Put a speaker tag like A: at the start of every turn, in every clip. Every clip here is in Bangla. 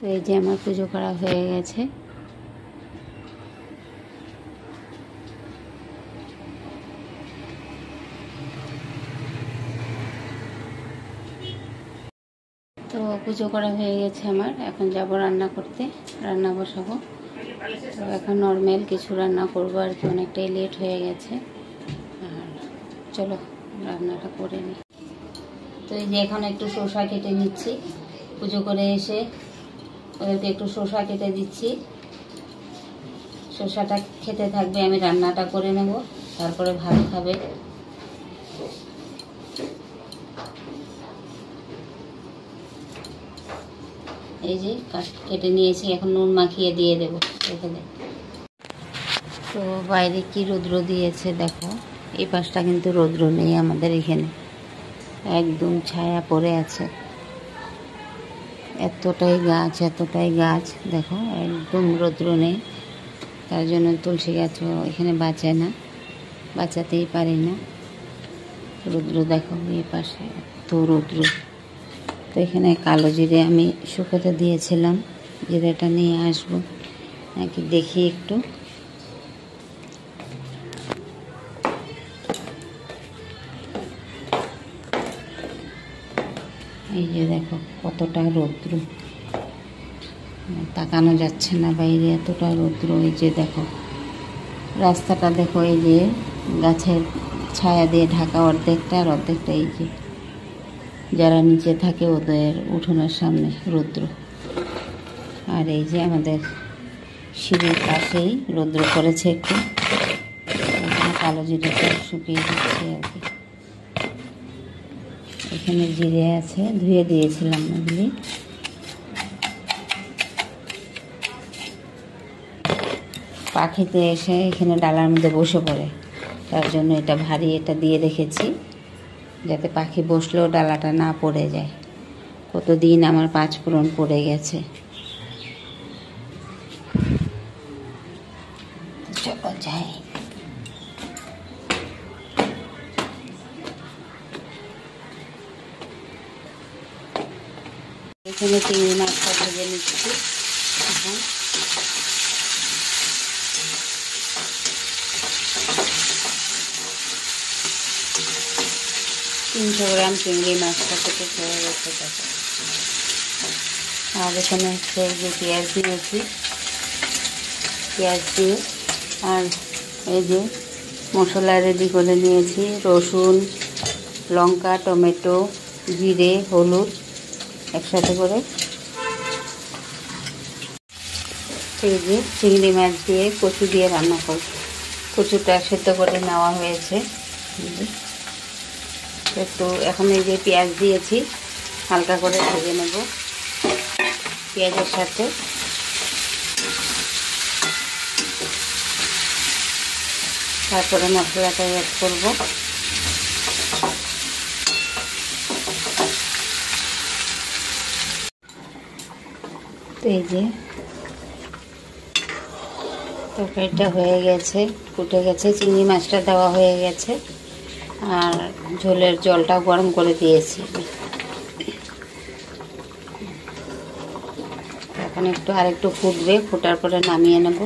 A: তো এই যে আমার পুজো করা হয়ে গেছে। তো পুজো করা হয়ে গেছে আমার, এখন যাব রান্না করতে, রান্না বসাবো। তো এখন নর্মাল কিছু রান্না করবো আর কি, অনেকটাই লেট হয়ে গেছে। আর চলো রান্নাটা করে নিই। তো এই যে এখন একটু শসা কেটে নিচ্ছি, পুজো করে এসে ওদেরকে একটু শসা কেটে দিচ্ছি। শসাটা খেতে থাকবে, আমি রান্নাটা করে নেব, তারপরে ভাত খাবে। এই যে কেটে নিয়েছি, এখন নুন মাখিয়ে দিয়ে দেবো এখানে। তো বাইরে কি রৌদ্র দিয়েছে দেখো, এই পাশটা কিন্তু রৌদ্র নেই আমাদের এখানে, একদম ছায়া পড়ে আছে। এতটাই গাছ দেখো, একদম রৌদ্র নেই। তার জন্য তুলসী গাছও এখানে বাঁচে না, বাঁচাতেই পারি না। রৌদ্র দেখো এই পাশে এত রৌদ্র। তো এখানে কালো জিরে আমি শুকোতে দিয়েছিলাম, জিরেটা নিয়ে আসবো নাকি দেখি একটু। এই যে দেখো কতটা রৌদ্র, তাকানো যাচ্ছে না বাইরে, এতটা রৌদ্র। এই যে দেখো রাস্তাটা দেখো, এই যে গাছের ছায়া দিয়ে ঢাকা অর্ধেকটা, আর অর্ধেকটা এই যে যারা নিচে থাকে ওদের উঠোনের সামনে রৌদ্র। আর এই যে আমাদের সিঁড়ির পাশেই রৌদ্র করেছে একটু, কালো জিরেটা শুকিয়ে দিচ্ছে আর কি। এখানে জিরে আছে, ধুয়ে দিয়েছিলাম ওগুলি। পাখিতে এসে এখানে ডালার মধ্যে বসে পড়ে, তার জন্য এটা ভারী, এটা দিয়ে রেখেছি যাতে পাখি বসলেও ডালাটা না পড়ে যায়। কতদিন আমার 5 ফোড়ন পড়ে গেছে। চলো যাই। এখানে চিংড়ি মাছটা ভেজে নিচ্ছি এখন। 300 গ্রাম চিংড়ি মাছটা থেকে হয়ে গেছে দেখো। আর এখানে হচ্ছে যে পেঁয়াজ দিয়েছি, পেঁয়াজ দিয়ে আর এই যে মশলা রেডি করে নিয়েছি, রসুন, লঙ্কা, টমেটো, জিরে, হলুদ একসাথে করে। এই যে চিংড়ি মাছ দিয়ে কচু দিয়ে রান্না করব। কচুটা সেদ্ধ করে নেওয়া হয়েছে। একটু এখন এই যে পেঁয়াজ দিয়েছি, হালকা করে ভেজে নেব পেঁয়াজের সাথে। তারপরে মশলাটা অ্যাড করব। তো এই যে তরকারিটা হয়ে গেছে, ফুটে গেছে, চিংড়ি মাছটা দেওয়া হয়ে গেছে, আর ঝোলের জলটাও গরম করে দিয়েছি। এখন আরেকটু ফুটবে, ফোটার পরে নামিয়ে নেব।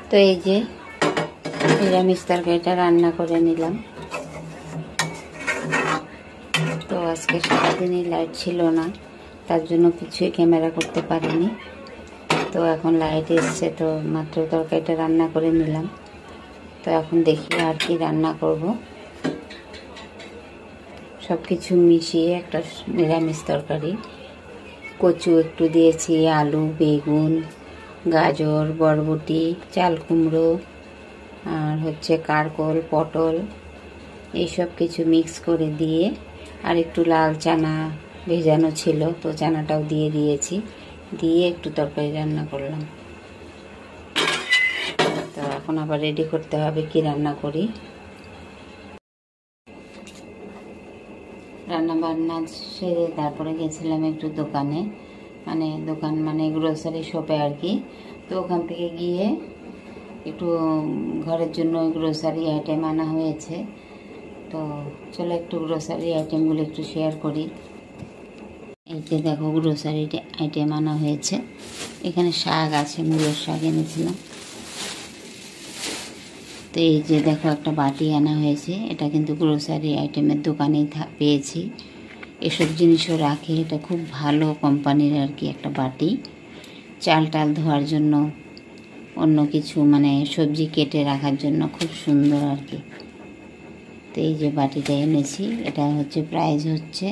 A: তো এই যে নিরামিষ তরকারিটা রান্না করে নিলাম। তো আজকে সারাদিনই লাইট ছিল না, তার জন্য কিছুই ক্যামেরা করতে পারিনি। তো এখন লাইট এসছে, তো মাত্র তরকারিটা রান্না করে নিলাম। তো এখন দেখি আর কি রান্না করব। সব কিছু মিশিয়ে একটা নিরামিষ তরকারি। কচু একটু দিয়েছি, আলু, বেগুন, গাজর, বরবটি, চাল কুমড়ো, আর হচ্ছে কারকল, পটল, এইসব কিছু মিক্স করে দিয়ে, আর একটু লাল চানা ভেজানো ছিল, তো চানাটাও দিয়ে দিয়েছি, দিয়ে একটু তরকারি রান্না করলাম। তো এখন আবার রেডি করতে হবে কি রান্না করি। রান্না বান্না সেরে তারপরে গেছিলাম একটু দোকানে, দোকান মানে গ্রোসারি শপে আর কি। তো ওখান থেকে গিয়ে একটু ঘরের জন্য গ্রোসারি আইটেম আনা হয়েছে। তো চলো একটু গ্রোসারি আইটেমগুলো একটু শেয়ার করি। এই যে দেখো গ্রোসারি আইটেম আনা হয়েছে। এখানে শাক আছে, মূলোর শাক এনেছিলাম। তো এই যে দেখো একটা বাটি আনা হয়েছে, এটা কিন্তু গ্রোসারি আইটেমের দোকানেই পেয়েছি। এসব জিনিসও রাখে, এটা খুব ভালো কোম্পানির আর কি একটা বাটি, চাল টাল ধোয়ার জন্য, অন্য কিছু মানে সবজি কেটে রাখার জন্য খুব সুন্দর আর কি। তো এই যে বাটিটা এনেছি, এটা হচ্ছে প্রাইস হচ্ছে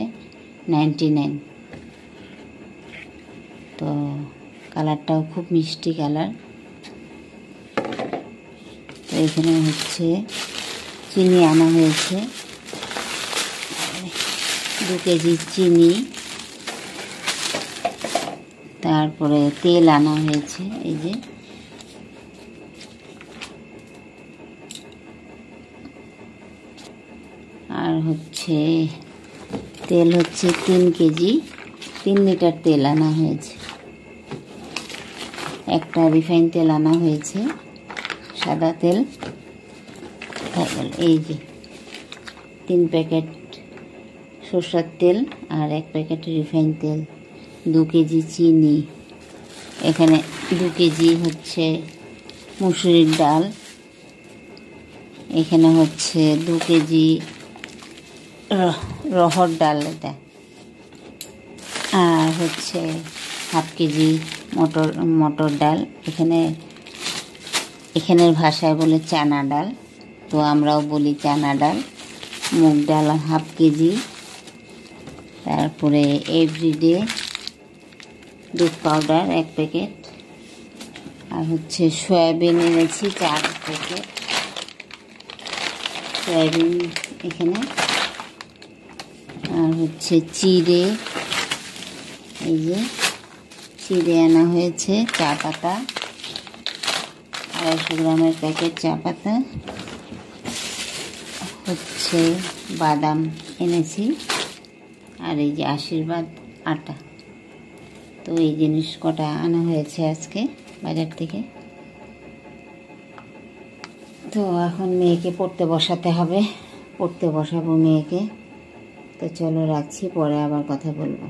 A: 99। তো কালারটাও খুব মিষ্টি কালার। তো এখানে হচ্ছে চিনি আনা হয়েছে, 2 কেজি চিনি। তারপরে তেল আনা হয়েছে, এই যে আর হচ্ছে তেল হচ্ছে 3 কেজি, 3 লিটার তেল আনা হয়েছে। একটা রিফাইন তেল আনা হয়েছে, সাদা তেল। এই যে 3 প্যাকেট সরষের তেল আর 1 প্যাকেট রিফাইন তেল, 2 কেজি চিনি, এখানে 2 কেজি হচ্ছে মুসুরির ডাল, এখানে হচ্ছে 2 কেজি রহর ডাল এটা, আর হচ্ছে 1/2 কেজি মটর ডাল। এখানের ভাষায় বলে চানা ডাল, তো আমরাও বলি চানা ডাল। মুগ ডাল 1/2 কেজি। তারপরে এভরিডে দুধ পাউডার 1 প্যাকেট, আর হচ্ছে সয়াবিন এনেছি 4 প্যাকেট সয়াবিন এখানে, আর হচ্ছে চিড়ে, এই যে চিড়ে আনা হয়েছে, চা পাতা 250 গ্রামের প্যাকেট চা পাতা, হচ্ছে বাদাম এনেছি, আর এই যে আশীর্বাদ আটা। তো এই জিনিস কটা আনা হয়েছে আজকে বাজার থেকে। তো এখন মেয়েকে পড়তে বসাতে হবে, পড়তে বসাবো মেয়েকে। তো চলো রাখছি, পরে আবার কথা বলবো।